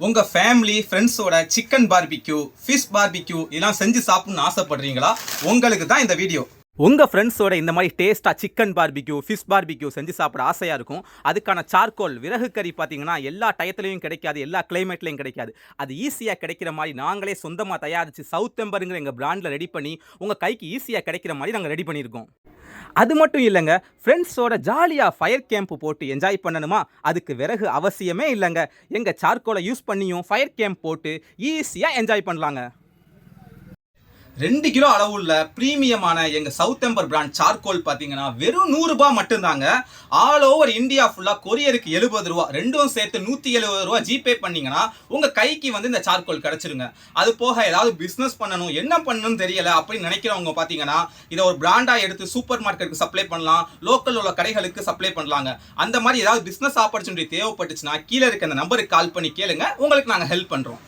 உங்க ஃபேமிலி ஃப்ரெண்ட்ஸோட chicken barbecue, fish barbecue இதெல்லாம் செஞ்சு சாப்பிடணும்னு ஆசைப்படுறீங்களா? உங்களுக்கு தான் இந்த வீடியோ. உங்கள் ஃப்ரெண்ட்ஸோட இந்த மாதிரி டேஸ்ட்டாக சிக்கன் பார்பிக்யூ, ஃபிஷ் பார்பிக்யூ செஞ்சு சாப்பிட ஆசையாக இருக்கும். அதுக்கான சார்கோல் விறகு கறி பார்த்தீங்கன்னா எல்லா டயத்துலையும் கிடைக்காது, எல்லா கிளைமேட்லையும் கிடைக்காது. அது ஈஸியாக கிடைக்கிற மாதிரி நாங்களே சொந்தமாக தயாரித்து சவுத்தெம்பருங்கிற எங்கள் பிராண்டில் ரெடி பண்ணி உங்கள் கைக்கு ஈஸியாக கிடைக்கிற மாதிரி நாங்கள் ரெடி பண்ணியிருக்கோம். அது மட்டும் இல்லைங்க, ஃப்ரெண்ட்ஸோட ஜாலியாக ஃபயர் கேம்ப் போட்டு என்ஜாய் பண்ணணுமா? அதுக்கு விறகு அவசியமே இல்லைங்க. எங்கள் சார்கோலை யூஸ் பண்ணியும் ஃபயர் கேம்ப் போட்டு ஈஸியாக என்ஜாய் பண்ணலாங்க. 2 கிலோ அளவுள்ள பிரீமியமான எங்கள் சவுத்தெம்பர் பிராண்ட் சார்கோல் பார்த்தீங்கன்னா வெறும் 100 ரூபாய் மட்டும்தாங்க. ஆல் ஓவர் இந்தியா ஃபுல்லாக கொரியருக்கு 70 ரூபா, ரெண்டும் சேர்த்து 170 ரூபா ஜிபே பண்ணிங்கன்னா உங்கள் கைக்கு இந்த சார்கோல் கிடச்சிருங்க. அது போக ஏதாவது பிஸ்னஸ் பண்ணணும், என்ன பண்ணணும்னு தெரியல அப்படின்னு நினைக்கிறவங்க பார்த்தீங்கன்னா இதை ஒரு பிராண்டாக எடுத்து சூப்பர் மார்க்கெட்டுக்கு சப்ளை பண்ணலாம், லோக்கல் உள்ள கடைகளுக்கு சப்ளை பண்ணலாங்க. அந்த மாதிரி ஏதாவது பிஸ்னஸ் ஆப்பர்ச்சுனிட்டி தேவைப்பட்டுச்சுன்னா கீழே இருக்க அந்த நம்பருக்கு கால் பண்ணி கேளுங்க, உங்களுக்கு நாங்கள் ஹெல்ப் பண்ணுறோம்.